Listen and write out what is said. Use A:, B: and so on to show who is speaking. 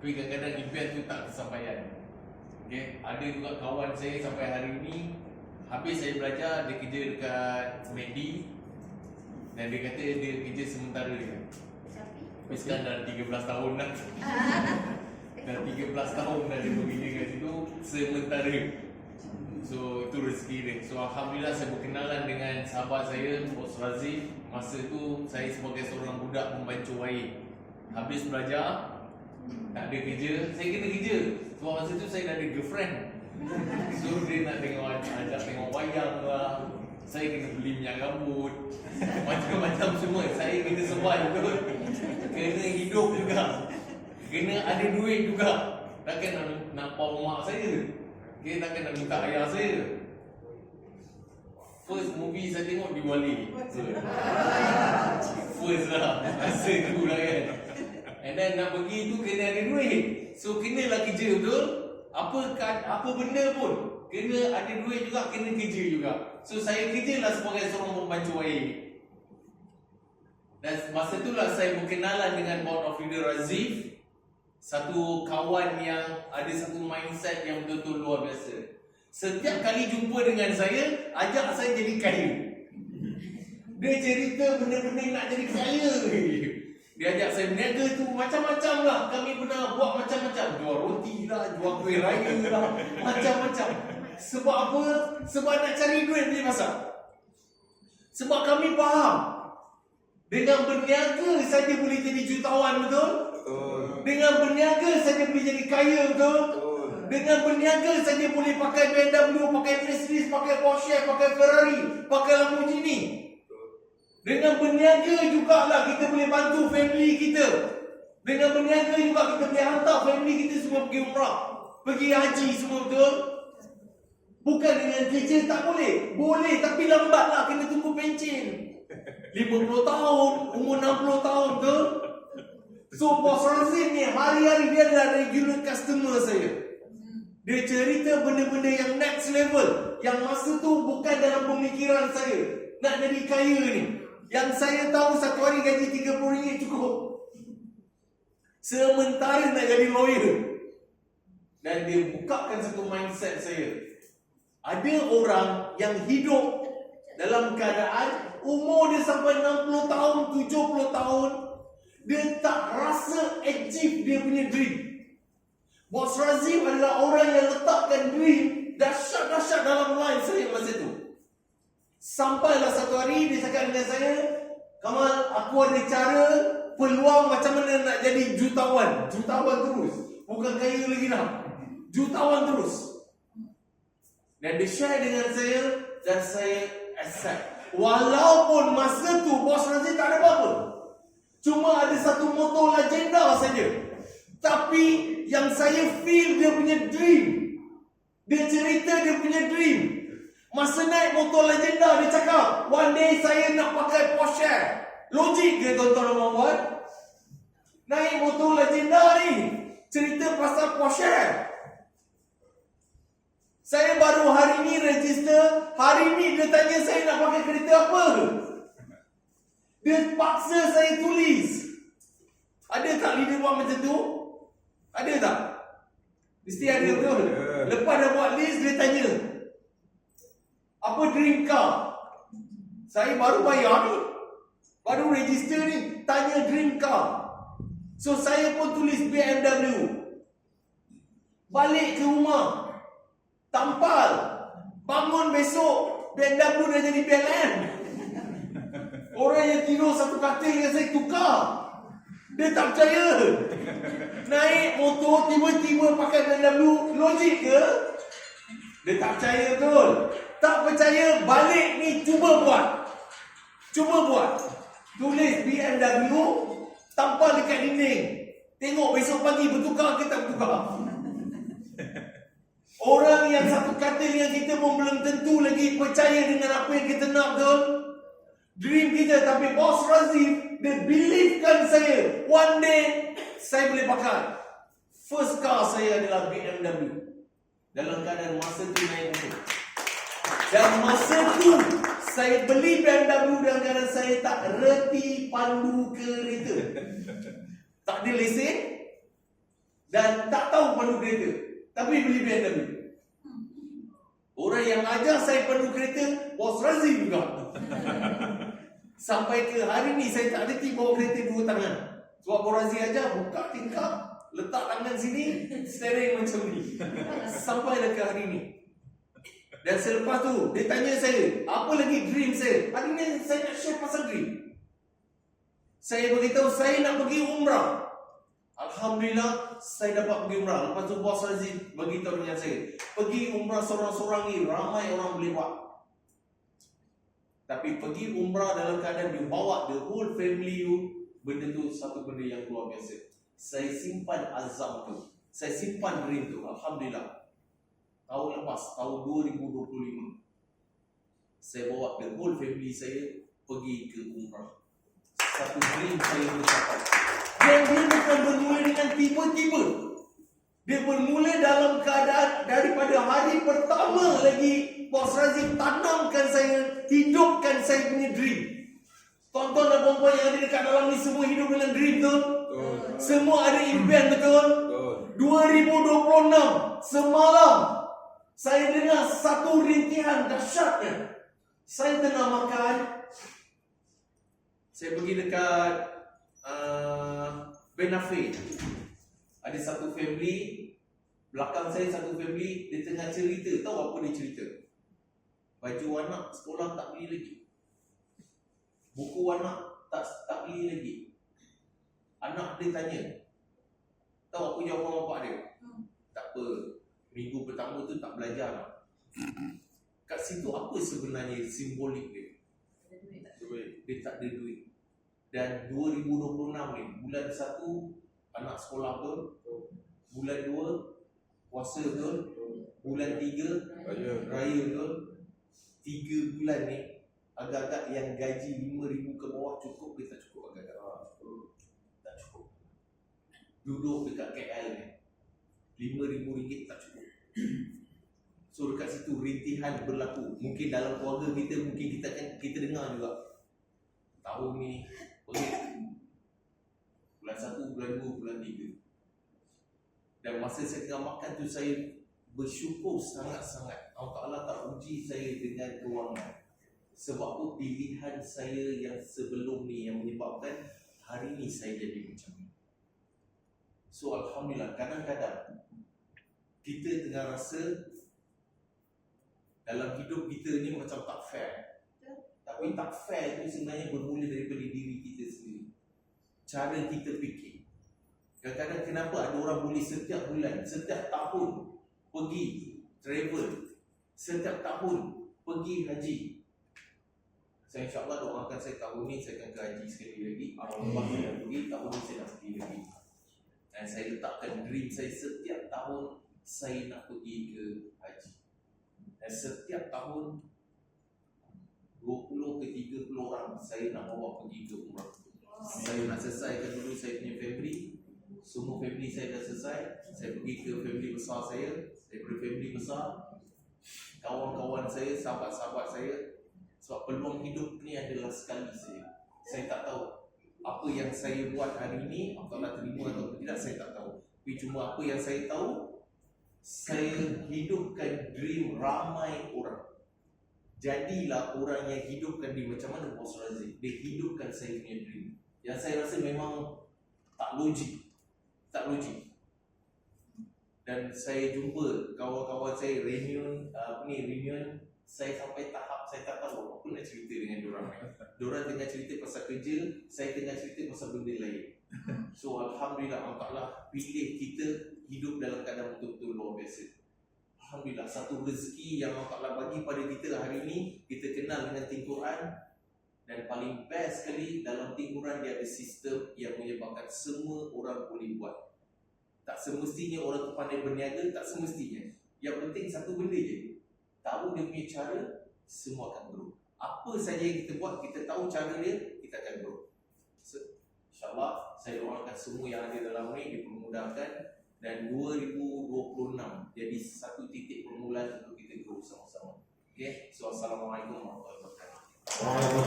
A: Tapi kadang-kadang impian tu tak tersampaikan. Okay? Ada juga kawan saya sampai hari ni, habis saya belajar, dia kerja dekat McD. Dan dia kata dia kerja sementara je. Tapi sekarang dah 13 tahun dah. Dah 13 tahun dah dia bekerja kat situ sementara. So itu rezeki dia. So Alhamdulillah saya berkenalan dengan sahabat saya, Bos Razif. Masa tu saya sebagai seorang budak pembancu air. Habis belajar, tak ada kerja, saya kena kerja. Sebab masa tu saya dah ada girlfriend. So dia nak ajak tengok wayang lah. Saya kena beli minyak rambut, macam-macam semua. Saya kena survive betul. Kena hidup juga, kena ada duit juga. Takkan nak pau mak saya, okay, takkan nak minta ayah saya. First movie saya tengok Diwali. First lah, masa tu lah kan. And then nak pergi tu kena ada duit. So kenalah kerja betul. Apa benda pun kena ada duit juga, kena kerja juga. So saya kerjalah sebagai seorang pembantu air. Dan masa itulah saya berkenalan dengan Board of Leader Razif. Satu kawan yang ada satu mindset yang betul-betul luar biasa. Setiap kali jumpa dengan saya, ajak saya jadi kaya. Dia cerita benda-benda nak jadi kaya. Dia ajak saya berniaga tu macam-macam lah. Kami pernah buat macam-macam. Jual roti lah, jual kuih raya lah, macam-macam. Sebab apa? Sebab nak cari duit punya pasal. Sebab kami faham, dengan berniaga saja boleh jadi jutawan, betul? Dengan berniaga saja boleh jadi kaya, betul? Dengan berniaga saja boleh pakai BMW, pakai Mercedes, pakai Porsche, pakai Ferrari, pakai Lamborghini. Dengan berniaga jugalah kita boleh bantu family kita. Dengan berniaga juga kita boleh hantar family kita semua pergi umrah, pergi haji semua, betul? Bukan dengan kerja tak boleh. Boleh tapi lambatlah, kena tunggu pencen 50 tahun, umur 60 tahun, betul? So Bos Razif ni hari-hari dia adalah regular customer saya. Dia cerita benda-benda yang next level, yang masa tu bukan dalam pemikiran saya nak jadi kaya ni. Yang saya tahu satu hari gaji RM30 cukup. Sementara nak jadi lawyer. Dan dia bukakan satu mindset saya. Ada orang yang hidup dalam keadaan umur dia sampai 60 tahun, 70 tahun, dia tak rasa achieve dia punya dream. Bos Razif adalah orang yang letakkan dream dahsyat-dahsyat dalam life saya masa tu. Sampailah satu hari dia cakap dengan saya, Kamal, aku ada cara, peluang macam mana nak jadi jutawan. Jutawan terus, bukan kaya lagi dah, jutawan terus. Dan dia share dengan saya, dan saya accept. Walaupun masa tu Bos Razif tak ada apa-apa, cuma ada satu motor legenda saja. Tapi yang saya feel dia punya dream. Dia cerita dia punya dream. Masa naik motor legenda, dia cakap, one day saya nak pakai Porsche. Logik ke tuan-tuan dan puan? Naik motor legenda ni, cerita pasal Porsche. Saya baru hari ni register. Hari ni dia tanya saya nak pakai kereta apa. Dia paksa saya tulis. Ada tak leader buat macam tu? Ada tak? Mesti ada, betul? Lepas dah buat list, dia tanya, apa dream car? Saya baru bayar ni, baru register ni, tanya dream car. So saya pun tulis BMW. Balik ke rumah, tampal, bangun besok, BMW dah jadi BLM. Orang yang tidur satu katil dengan saya tukar. Dia tak percaya. Naik motor tiba-tiba pakai BMW, logik ke? Dia tak percaya, betul? Tak percaya, balik ni cuba buat. Cuba buat. Tulis BMW, tampal dekat dinding. Tengok besok pagi bertukar ke tak bertukar. Orang yang satu katil yang kita pun belum tentu lagi percaya dengan apa yang kita nak, betul? Dream kita, tapi Bos Razif, dia beliefkan saya, one day saya boleh pakai. First car saya adalah BMW. Dalam keadaan masa tu naik motor. Dan masa tu saya beli BMW dalam keadaan saya tak reti pandu kereta. Tak ada lesen. Dan dan tak tahu pandu kereta, tapi beli BMW. Orang yang ajar saya pandu kereta, Bos Razif juga. Sampai ke hari ni saya tak reti bawa kereta dua tangan. Sebab Bos Razif ajar, buka tingkap, letak tangan sini, steering macam ni. Sampailah ke hari ni. Dan selepas tu, dia tanya saya, apa lagi dream saya? Hari ni saya nak share pasal dream. Saya beritahu saya nak pergi umrah. Alhamdulillah, saya dapat pergi umrah. Lepas tu Bos Razif beritahu dengan saya, pergi umrah seorang-seorang ni, ramai orang boleh buat. Tapi pergi umrah dalam keadaan you bawa the whole family you, benda tu satu benda yang luar biasa. Saya simpan azam tu, saya simpan dream tu. Alhamdulillah, tahun lepas, tahun 2025, saya bawa the whole family saya pergi ke umrah. Satu dream saya tercapai. Dan dia bukan bermula dengan tiba-tiba. Dia bermula dalam keadaan daripada hari pertama lagi Bos Razif tanamkan saya, hidupkan saya punya dream. Tuan-tuan dan puan-puan yang ada dekat dalam ni semua hidup dengan dream tu. Semua ada impian, betul? 2026 semalam saya dengar satu rintihan dahsyatnya. Saya tengah makan, saya pergi dekat Benafir. Ada satu family, belakang saya satu family, dia tengah cerita. Tahu apa dia cerita? Baju anak sekolah tak beli lagi, buku anak tak beli lagi. Anak dia tanya, tahu apa jawapan bapak dia? Tak apa, minggu pertama tu tak belajar nak. Kat situ apa sebenarnya simbolik dia? Dia tak ada duit. Dan 2026 ni, bulan 1 anak sekolah betul, bulan 2 puasa betul, bulan 3 raya betul. 3 bulan ni agak-agak yang gaji 5,000 ke bawah cukup ke tak cukup? Agak-agak tak cukup. Duduk dekat KL ni RM5,000 tak cukup. So dekat situ rintihan berlaku. Mungkin dalam keluarga kita, mungkin kita dengar juga, tahun ni pelik, bulan 1, bulan 2, bulan 3. Dan masa saya tengah makan tu, saya bersyukur sangat-sangat Allah Ta'ala tak uji saya dengan kewangan. Sebab tu pilihan saya yang sebelum ni yang menyebabkan hari ni saya jadi macam ni. So Alhamdulillah, kadang-kadang kita tengah rasa dalam hidup kita ni macam tak fair. Tapi tak fair tu sebenarnya bermula daripada diri kita sendiri. Cara kita fikir. Kadang-kadang kenapa ada orang boleh setiap bulan, setiap tahun pergi travel, setiap tahun pergi haji. Saya insyaAllah doakan saya tahun ni saya akan ke haji sekali lagi. Allah saya dah pergi, tahun ni saya nak pergi lagi. Dan saya letakkan dream saya setiap tahun saya nak pergi ke haji. Dan setiap tahun 20 ke 30 orang saya nak bawa pergi ke umrah. Saya nak selesaikan dulu saya punya family. Semua family saya dah selesai. Saya pergi ke family besar saya. Daripada family besar, kawan-kawan saya, sahabat-sahabat saya. Sebab peluang hidup ni adalah sekali saja. Saya tak tahu apa yang saya buat hari ini Allah terima atau tidak, saya tak tahu. Tapi cuma apa yang saya tahu, saya hidupkan dream ramai orang. Jadilah orang yang hidupkan dream. Macam mana Bos Razif? Dia hidupkan saya punya dream. Yang saya rasa memang tak logik. Tak logik. Dan saya jumpa kawan-kawan saya reunion, saya sampai tahap saya tak tahu apa nak cerita dengan diorang. Diorang tengah cerita pasal kerja, saya tengah cerita pasal benda lain. So Alhamdulillah Allah Ta'ala pilih kita hidup dalam keadaan betul-betul luar biasa. Alhamdulillah, satu rezeki yang Allah Ta'ala bagi pada kita hari ini, kita kenal dengan Think Quran. Dan paling best sekali, dalam Think Quran dia ada sistem yang menyebabkan semua orang boleh buat. Tak semestinya orang tu pandai berniaga, tak semestinya. Yang penting satu benda je, tahu dia punya cara, semua akan grow. Apa saja yang kita buat, kita tahu cara dia, kita akan grow. So, InsyaAllah, saya doakan semua yang ada dalam ni dipermudahkan. Dan 2026 jadi satu titik permulaan untuk kita grow sama-sama. Okay, so Assalamualaikum warahmatullahi wabarakatuh.